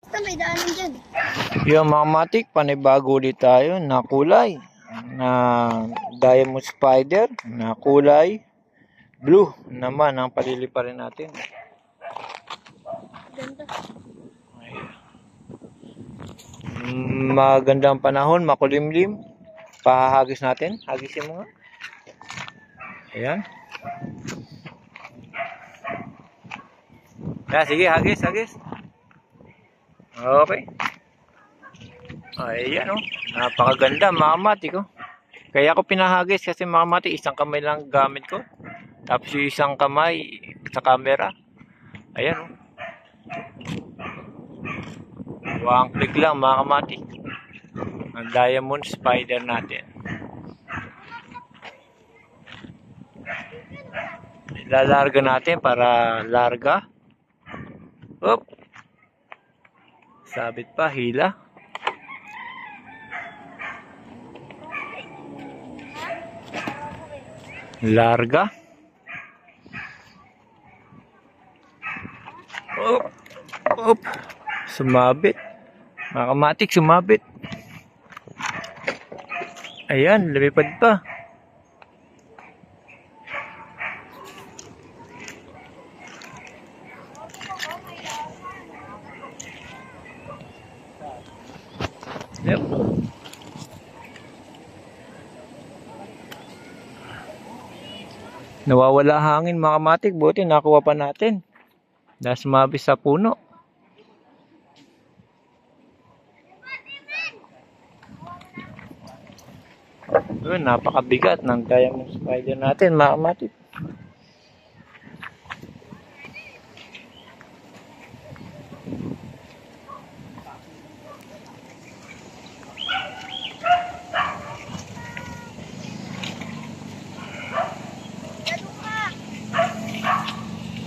Basta may daanan dyan. Yung mga matik, panibago ulit tayo na kulay. Na diamond spider, na kulay blue naman ang paliliparin natin. Ganda. Magandang panahon, makulimlim. Pahagis natin. Hagisin mo nga. Ayan. Sige, hagis. Okay. Ayan oh. Napakaganda, mga matik oh. Kaya ako pinahagis kasi mga matik, isang kamay lang gamit ko. Tapos yung isang kamay sa camera. Ayan oh. One click lang mga matik. Ang diamond spider natin. Lalarga natin para larga. Up. Sabit pa, hila. Larga. Up. Sumabit. Mga kamatik, sumabit. Ayan, lumipad pa. Yep. Nawawala hangin mga kamatik, buti nakuha pa natin. Dahil sumabit sa puno. Napakabigat ng diamond spider natin mga kamatik.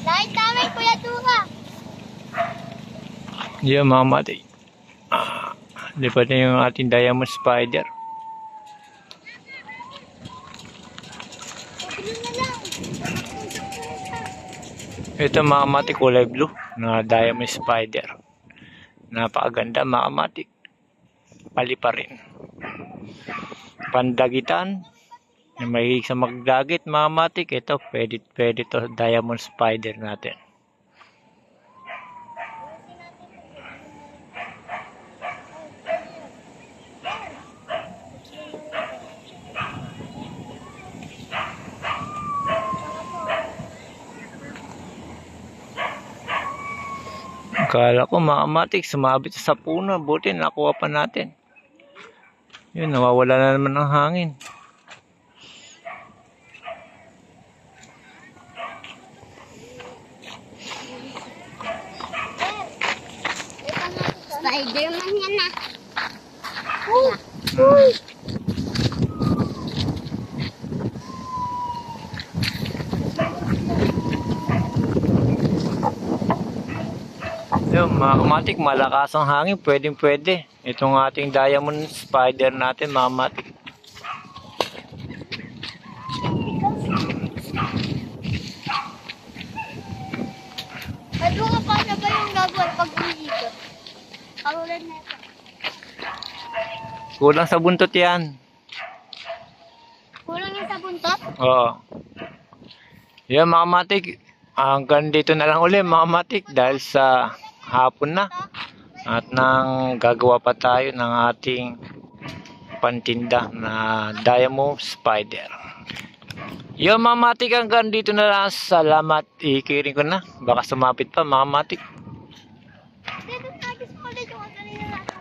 Dahil namin, Kuya Duha. Yan mga kamatik. Lipat na yung ating diamond spider. Ito mga kamatik, kulay blue na diamond spider. Napakaganda mga kamatik. Palipa rin. Pandagitan. Na mahilig sa magdagit mga kamatik. Ito pwede to diamond spider natin. Akala ko mga kamatik, sumabit sa puno. Buti nakuha pa natin. Yun, nawawala na naman ng hangin. Spider-Man yan na. Yung mga kamatik, malakas ang hangin, pwede. Itong ating diamond spider natin, mga kamatik. Ano nga pa na ba yung gagawin pag umiikot? Karulan na ito. Kulang sa buntot yan. Kulang yung sa buntot? Oo. Yan mga kamatik, hanggang dito na lang ulit mga kamatik dahil sa hapon na. At nang gagawa pa tayo ng ating pantinda na diamond spider. Yung mga matik, hanggang dito na lang. Salamat. Ikiring ko na. Baka sumapit pa mga matik. Dito natin sa ulit yung kanina natin.